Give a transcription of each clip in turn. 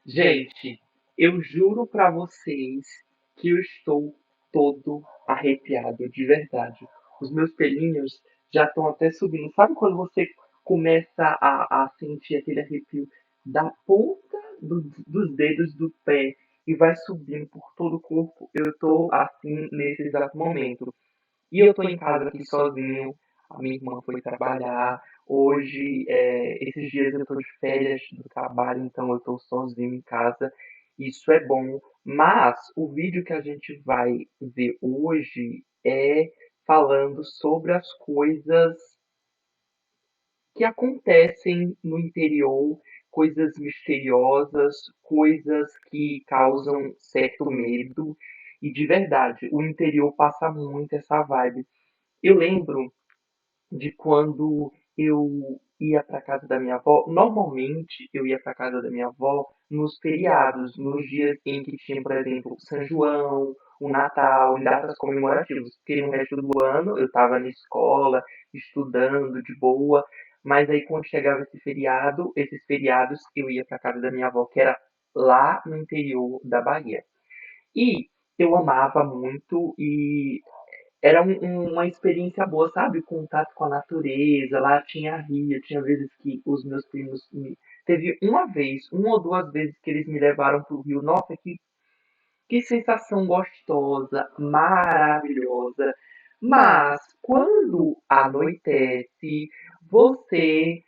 Gente, eu juro pra vocês que eu estou todo arrepiado, de verdade. Os meus pelinhos já estão até subindo. Sabe quando você começa a sentir aquele arrepio da ponta dos dedos do pé e vai subindo por todo o corpo? Eu tô assim nesse exato momento. E eu tô em casa aqui sozinho, a minha irmã foi trabalhar. Hoje, esses dias eu tô de férias do trabalho, então eu tô sozinho em casa. Isso é bom, mas o vídeo que a gente vai ver hoje é falando sobre as coisas que acontecem no interior, coisas misteriosas, coisas que causam certo medo. E de verdade, o interior passa muito essa vibe. Eu lembro de quando eu ia para casa da minha avó. Normalmente eu ia para casa da minha avó nos feriados, nos dias em que tinha, por exemplo, São João, o Natal, em datas comemorativas, porque no resto do ano eu estava na escola, estudando de boa, mas aí quando chegava esse feriado, esses feriados eu ia para casa da minha avó, que era lá no interior da Bahia. E eu amava muito e era uma experiência boa, sabe? Contato com a natureza, lá tinha rio, tinha vezes que os meus primos teve uma vez, uma ou duas vezes que eles me levaram pro rio. Nossa, que sensação gostosa, maravilhosa. Mas quando anoitece, você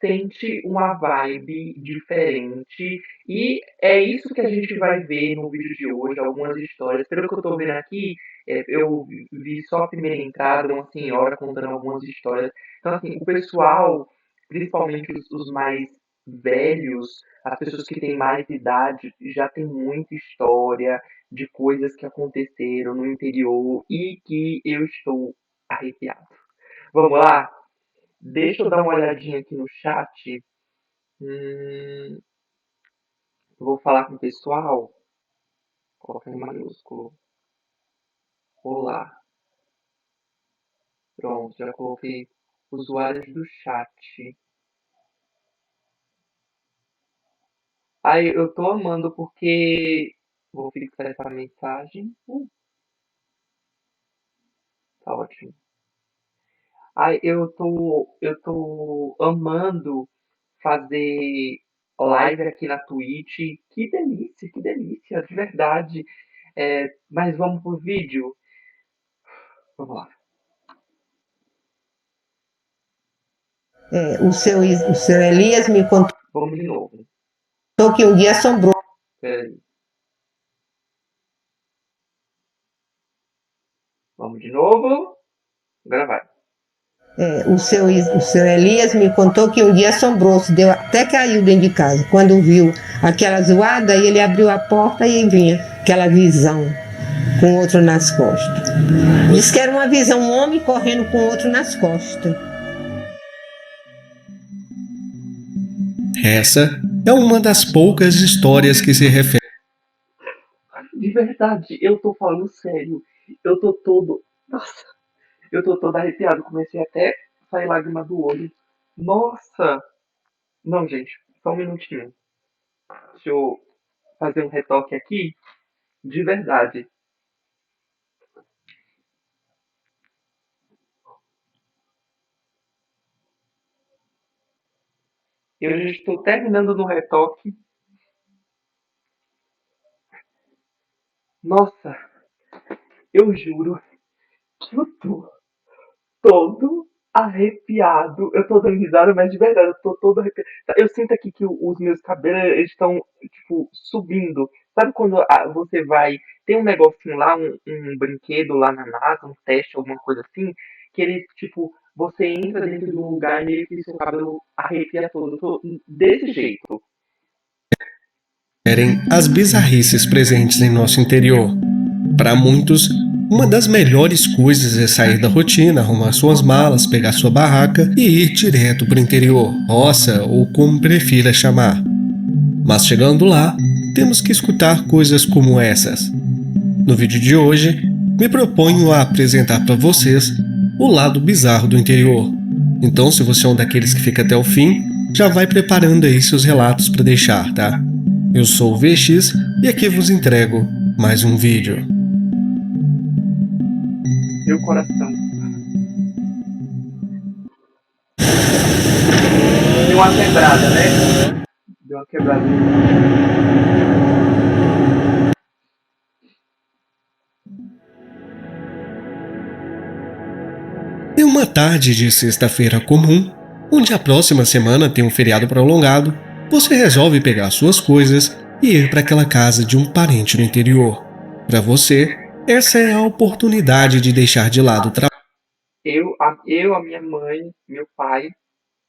sente uma vibe diferente. E é isso que a gente vai ver no vídeo de hoje, algumas histórias. Pelo que eu estou vendo aqui, eu vi só a primeira entrada, uma senhora contando algumas histórias. Então, assim, o pessoal, principalmente os mais velhos, as pessoas que têm mais idade já têm muita história de coisas que aconteceram no interior e que eu estou arrepiado. Vamos lá? Deixa eu dar uma olhadinha aqui no chat. Vou falar com o pessoal. Coloca em maiúsculo. Olá. Pronto, já coloquei usuários do chat. Aí eu tô amando porque vou fixar essa mensagem. Tá ótimo. Ai, eu tô amando fazer live aqui na Twitch. Que delícia, de verdade. Mas vamos pro vídeo? Vamos lá. O seu Elias me contou Vamos de novo. que um dia assombrou. Peraí. Vamos de novo. Agora vai. O seu Elias me contou que um dia assombrou-se, deu, até caiu dentro de casa. Quando viu aquela zoada, ele abriu a porta e vinha aquela visão com outro nas costas. Diz que era uma visão, um homem correndo com outro nas costas. Essa é uma das poucas histórias que se referem De verdade, eu tô falando sério. Eu tô todo. Nossa, eu tô todo arrepiado. Comecei até a sair lágrima do olho. Nossa! Não, gente, só um minutinho. Deixa eu fazer um retoque aqui. De verdade. Eu já estou terminando no retoque. Nossa, eu juro que eu tô todo arrepiado. Eu tô dando risada, mas de verdade, eu tô todo arrepiado. Eu sinto aqui que os meus cabelos eles estão, tipo, subindo. Sabe quando você vai. Tem um negocinho lá, um brinquedo lá na NASA, um teste, alguma coisa assim, que eles, tipo, você entra dentro de um lugar e meio que seu cabelo arrepia todo. Eu tô desse jeito. as bizarrices presentes em nosso interior. Para muitos, uma das melhores coisas é sair da rotina, arrumar suas malas, pegar sua barraca e ir direto para o interior, roça ou como prefira chamar. Mas chegando lá, temos que escutar coisas como essas. No vídeo de hoje, me proponho a apresentar para vocês o lado bizarro do interior. Então, se você é um daqueles que fica até o fim, já vai preparando aí seus relatos para deixar, tá? Eu sou o VX e aqui vos entrego mais um vídeo. Meu coração. Deu uma quebrada, né? Deu uma quebrada. Em uma tarde de sexta-feira comum, onde a próxima semana tem um feriado prolongado, você resolve pegar suas coisas e ir para aquela casa de um parente no interior. Para você, essa é a oportunidade de deixar de lado o A minha mãe, meu pai,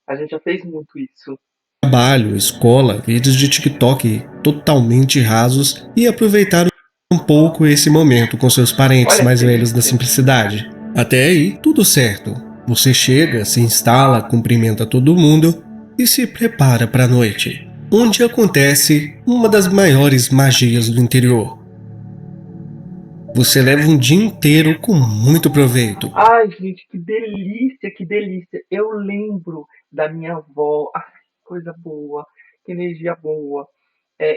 a gente já fez muito isso. trabalho, escola, vídeos de TikTok totalmente rasos e aproveitar um pouco esse momento com seus parentes mais velhos da simplicidade. Até aí, tudo certo. Você chega, se instala, cumprimenta todo mundo e se prepara para a noite, onde acontece uma das maiores magias do interior. Você leva um dia inteiro com muito proveito. Ai, gente, que delícia, que delícia. Eu lembro da minha avó. Ai, coisa boa, que energia boa.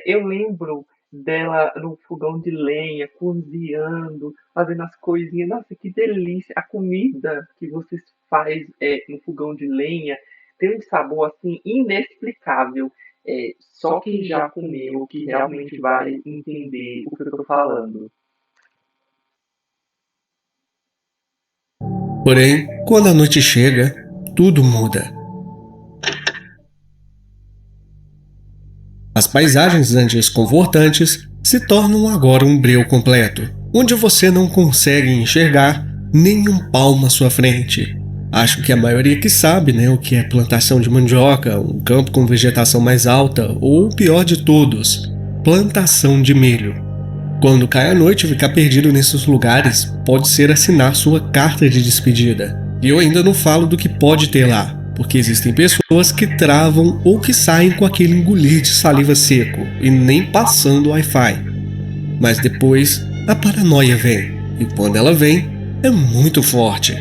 Eu lembro dela no fogão de lenha, cozinhando, fazendo as coisinhas. Nossa, que delícia! A comida que vocês faz no fogão de lenha tem um sabor assim inexplicável. Só quem já comeu que realmente vai entender o que eu tô falando. Porém, quando a noite chega, tudo muda. As paisagens antes confortantes se tornam agora um breu completo, onde você não consegue enxergar nem um palmo à sua frente. Acho que a maioria que sabe, né, o que é plantação de mandioca, um campo com vegetação mais alta, ou o pior de todos, plantação de milho. Quando cai a noite, ficar perdido nesses lugares pode ser assinar sua carta de despedida. E eu ainda não falo do que pode ter lá, porque existem pessoas que travam ou que saem com aquele engolir de saliva seco e nem passando o Wi-Fi. Mas depois a paranoia vem, e quando ela vem, é muito forte.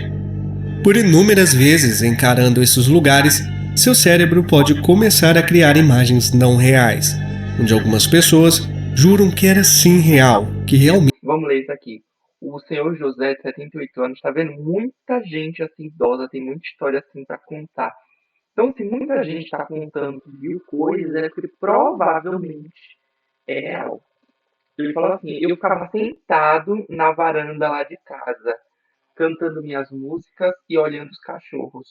Por inúmeras vezes encarando esses lugares, seu cérebro pode começar a criar imagens não reais, onde algumas pessoas juram que era sim real, que realmente... Vamos ler isso aqui. O senhor José, de 78 anos, está vendo muita gente assim idosa, tem muita história assim para contar. Então, se muita gente está contando que viu coisas, é porque provavelmente é real. Ele falou assim: eu ficava sentado na varanda lá de casa, cantando minhas músicas e olhando os cachorros.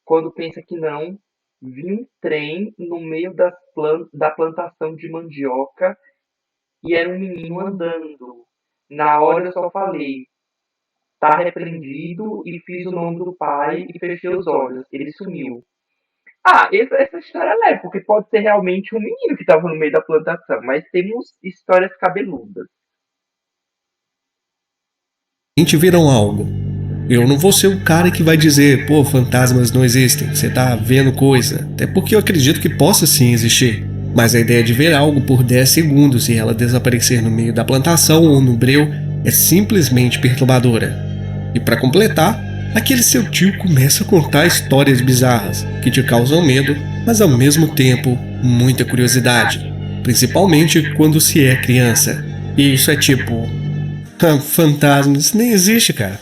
Quando pensa que não, vi um trem no meio da plantação de mandioca e era um menino andando. Na hora eu só falei, tá repreendido, e fiz o nome do pai e fechei os olhos. Ele sumiu. Essa história é leve, porque pode ser realmente um menino que estava no meio da plantação, mas temos histórias cabeludas. viram algo. Eu não vou ser o cara que vai dizer, pô, fantasmas não existem, você tá vendo coisa. Até porque eu acredito que possa sim existir. Mas a ideia de ver algo por 10 segundos e ela desaparecer no meio da plantação ou no breu é simplesmente perturbadora. E para completar, aquele seu tio começa a contar histórias bizarras que te causam medo, mas ao mesmo tempo muita curiosidade. Principalmente quando se é criança. E isso é tipo... fantasmas, nem existe, cara.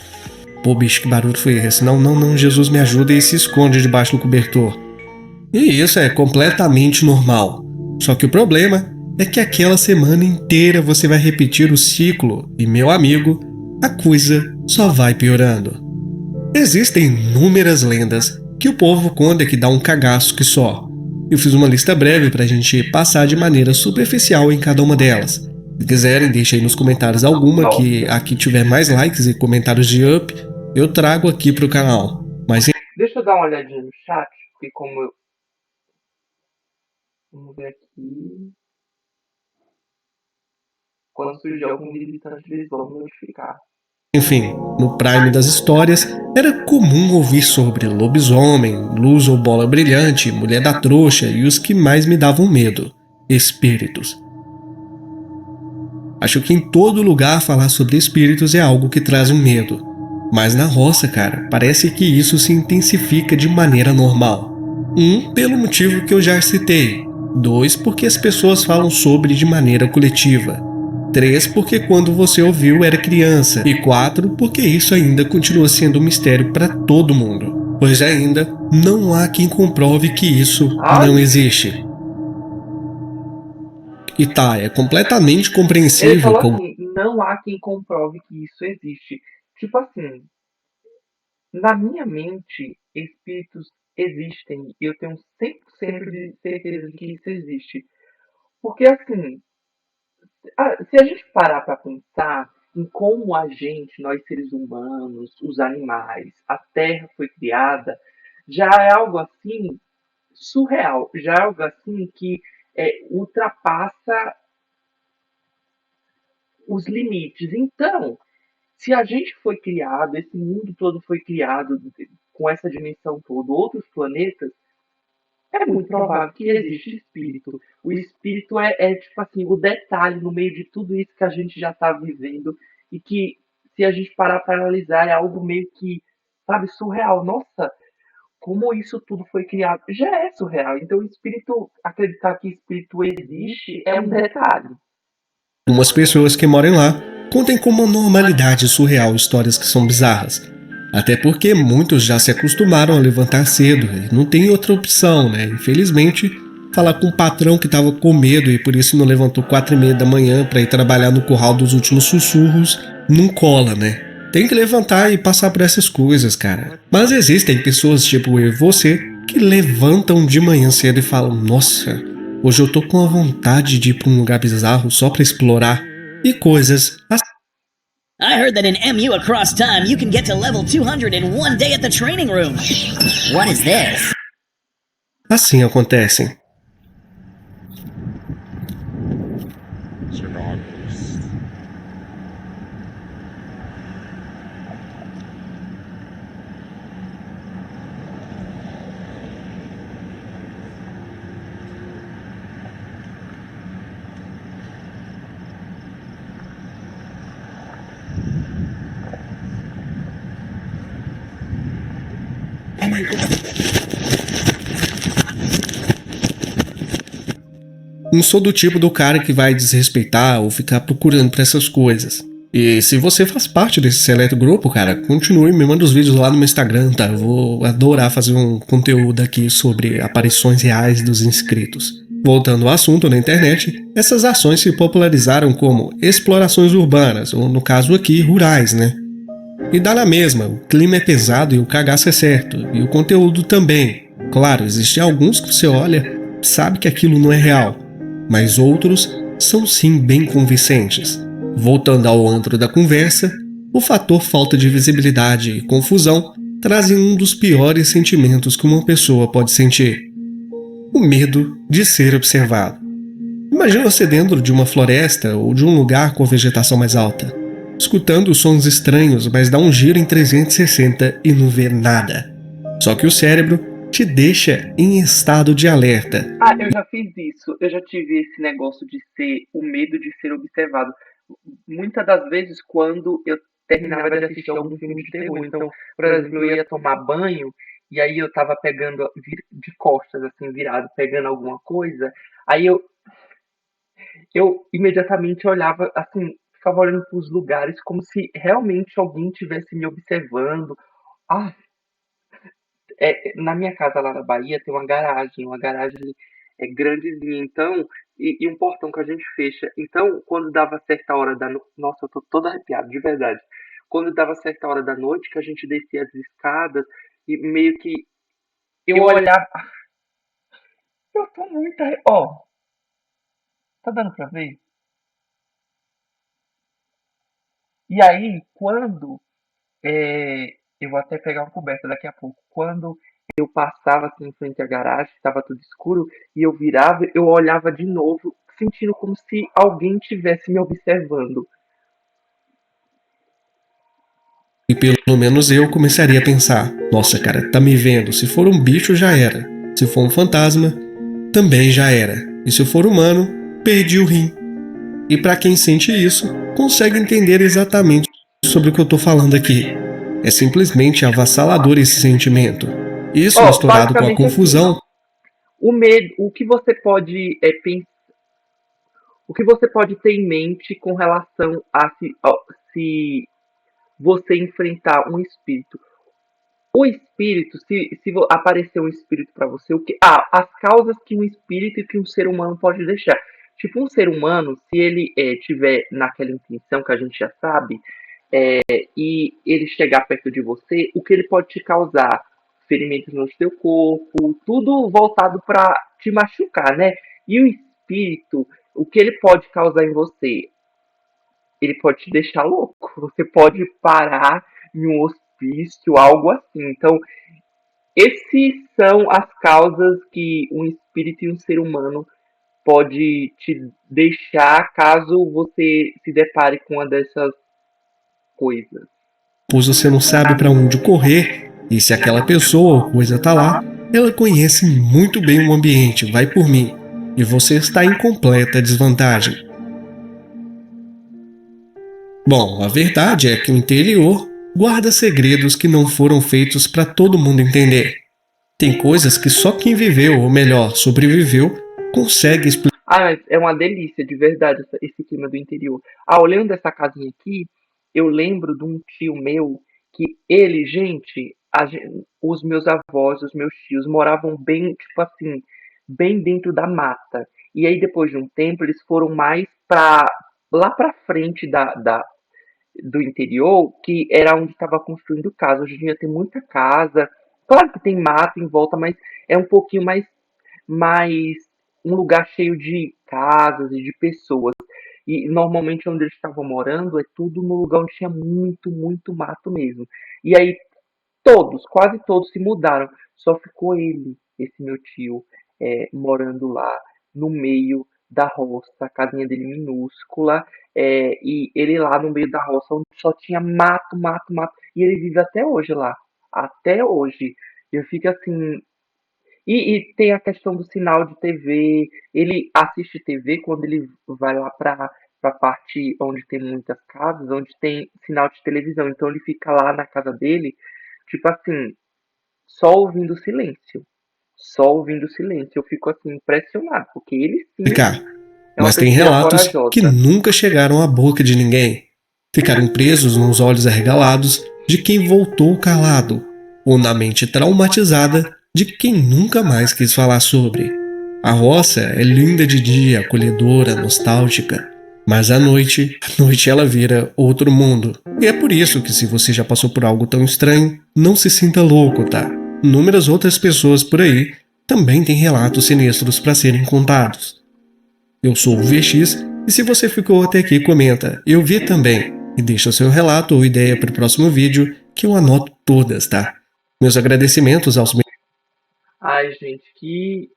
Pô, bicho, que barulho foi esse? Não, Jesus me ajuda, e se esconde debaixo do cobertor. E isso é completamente normal. Só que o problema é que aquela semana inteira você vai repetir o ciclo e, meu amigo, a coisa só vai piorando. Existem inúmeras lendas que o povo conta que dá um cagaço que só. Eu fiz uma lista breve pra gente passar de maneira superficial em cada uma delas. Se quiserem, deixem aí nos comentários alguma que aqui tiver mais likes e comentários de up, eu trago aqui pro canal. Mas deixa eu dar uma olhadinha no chat, porque como eu... Vamos ver aqui. Quando surgir algum visitante, eles vão notificar. Enfim, no prime das histórias, era comum ouvir sobre lobisomem, luz ou bola brilhante, mulher da trouxa e os que mais me davam medo, espíritos. Acho que em todo lugar falar sobre espíritos é algo que traz um medo. Mas na roça, cara, parece que isso se intensifica de maneira normal. Pelo motivo que eu já citei. 2, porque as pessoas falam sobre de maneira coletiva. 3, porque quando você ouviu era criança. E 4, porque isso ainda continua sendo um mistério para todo mundo, pois ainda não há quem comprove que isso não existe. E tá, é completamente Ele compreensível falou como assim, não há quem comprove que isso existe. Tipo assim, na minha mente, espíritos existem e eu tenho 100% de certeza de que isso existe. Porque assim, se a gente parar para pensar em como a gente, nós seres humanos, os animais, a Terra foi criada, já é algo assim surreal, já é algo assim que ultrapassa os limites. Então, se a gente foi criado, esse mundo todo foi criado com essa dimensão toda, outros planetas, é muito provável que existe espírito. O espírito tipo assim, o detalhe no meio de tudo isso que a gente já está vivendo e que, se a gente parar para analisar, é algo meio que, sabe, surreal. Nossa, como isso tudo foi criado. Já é surreal. Então, o espírito, acreditar que espírito existe é um detalhe. algumas pessoas que moram lá contem como normalidade surreal histórias que são bizarras. Até porque muitos já se acostumaram a levantar cedo e não tem outra opção, né? Infelizmente, falar com um patrão que tava com medo e por isso não levantou 4:30 da manhã para ir trabalhar no curral dos últimos sussurros não cola, né? Tem que levantar e passar por essas coisas, cara. Mas existem pessoas tipo eu e você que levantam de manhã cedo e falam: nossa, hoje eu tô com a vontade de ir pra um lugar bizarro só pra explorar. E coisas assim. I heard that in MU Across Time you can get to level 200 in one day at the training room. What is this? Assim acontecem. Não sou do tipo do cara que vai desrespeitar ou ficar procurando por essas coisas. E se você faz parte desse seleto grupo, cara, continue, me manda os vídeos lá no meu Instagram, tá? Eu vou adorar fazer um conteúdo aqui sobre aparições reais dos inscritos. Voltando ao assunto na internet, essas ações se popularizaram como explorações urbanas, ou no caso aqui, rurais, né? E dá na mesma, o clima é pesado e o cagaço é certo, e o conteúdo também. Claro, existem alguns que você olha, sabe que aquilo não é real, mas outros são sim bem convincentes. Voltando ao antro da conversa, o fator falta de visibilidade e confusão trazem um dos piores sentimentos que uma pessoa pode sentir: o medo de ser observado. Imagina você dentro de uma floresta ou de um lugar com vegetação mais alta, escutando sons estranhos, mas dá um giro em 360 e não vê nada. Só que o cérebro te deixa em estado de alerta. Eu já fiz isso. Eu já tive esse negócio de ser o medo de ser observado. Muitas das vezes, quando eu terminava de assistir algum filme de terror. Então, por exemplo, eu ia tomar banho e aí eu tava pegando de costas, assim, virado, pegando alguma coisa. Aí eu imediatamente olhava, assim, ficava olhando para os lugares como se realmente alguém estivesse me observando. Ah, na minha casa lá na Bahia tem uma garagem grandezinha, então, e um portão que a gente fecha. Então, quando dava certa hora da noite, nossa, eu tô todo arrepiado, de verdade. Quando dava certa hora da noite, que a gente descia as escadas, e meio que eu olhava. Eu tô muito. Ó, tá dando pra ver? E aí, quando. Eu vou até pegar uma coberta daqui a pouco. Quando eu passava assim em frente à garagem, estava tudo escuro, e eu virava, eu olhava de novo, sentindo como se alguém estivesse me observando. E pelo menos eu começaria a pensar: nossa, cara, tá me vendo? Se for um bicho, já era. Se for um fantasma, também já era. E se eu for humano, perdi o rim. E pra quem sente isso, consegue entender exatamente sobre o que eu tô falando aqui. É simplesmente avassalador esse sentimento. Isso misturado com a confusão. O medo, o que você pode ter em mente com relação a se você enfrentar um espírito? O espírito, se aparecer um espírito para você, as causas que um espírito e que um ser humano pode deixar. Tipo, um ser humano, se ele tiver naquela intenção que a gente já sabe, e ele chegar perto de você, o que ele pode te causar? Ferimentos no seu corpo, tudo voltado para te machucar, né? E o espírito, o que ele pode causar em você? Ele pode te deixar louco. Você pode parar em um hospício, algo assim. Então, esses são as causas que um espírito e um ser humano pode te deixar caso você se depare com uma dessas coisas. Pois você não sabe para onde correr, e se aquela pessoa ou coisa tá lá, ela conhece muito bem o ambiente, vai por mim, e você está em completa desvantagem. Bom, a verdade é que o interior guarda segredos que não foram feitos para todo mundo entender. Tem coisas que só quem viveu, ou melhor, sobreviveu, consegue explicar. Mas é uma delícia, de verdade, esse clima do interior. Olhando essa casinha aqui, eu lembro de um tio meu que ele, gente, os meus avós, os meus tios moravam bem, tipo assim, bem dentro da mata. E aí, depois de um tempo, eles foram mais lá pra frente do interior, que era onde estava construindo casa. Hoje em dia tem muita casa. Claro que tem mato em volta, mas é um pouquinho mais um lugar cheio de casas e de pessoas. E normalmente onde eles estavam morando é tudo no lugar onde tinha muito, muito mato mesmo. E aí quase todos se mudaram. Só ficou ele, esse meu tio, morando lá no meio da roça, a casinha dele minúscula, e ele lá no meio da roça, onde só tinha mato, mato, mato. E ele vive até hoje lá. Até hoje. Eu fico assim. E tem a questão do sinal de TV. Ele assiste TV quando ele vai lá para a parte onde tem muitas casas, onde tem sinal de televisão. Então ele fica lá na casa dele, tipo assim, só ouvindo silêncio. Só ouvindo silêncio. Eu fico assim impressionado, porque ele sim é uma Mas tem pessoa relatos que corajosa. nunca chegaram à boca de ninguém. Ficaram presos nos olhos arregalados de quem voltou calado, ou na mente traumatizada de quem nunca mais quis falar sobre. A roça é linda de dia, acolhedora, nostálgica, mas à noite ela vira outro mundo. E é por isso que se você já passou por algo tão estranho, não se sinta louco, tá? Inúmeras outras pessoas por aí também têm relatos sinistros para serem contados. Eu sou o VX e se você ficou até aqui, comenta, eu vi também, e deixa seu relato ou ideia para o próximo vídeo que eu anoto todas, tá? Meus agradecimentos aos Ai, gente, que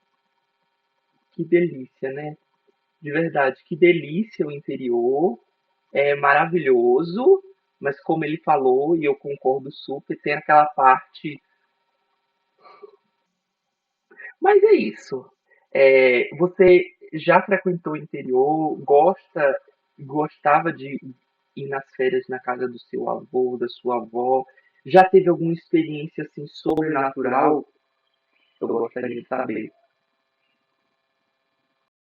delícia, né? De verdade, que delícia o interior. É maravilhoso, mas como ele falou, e eu concordo super, tem aquela parte. Mas é isso. Você já frequentou o interior? Gostava de ir nas férias na casa do seu avô, da sua avó? Já teve alguma experiência assim sobrenatural? Eu gostaria de saber.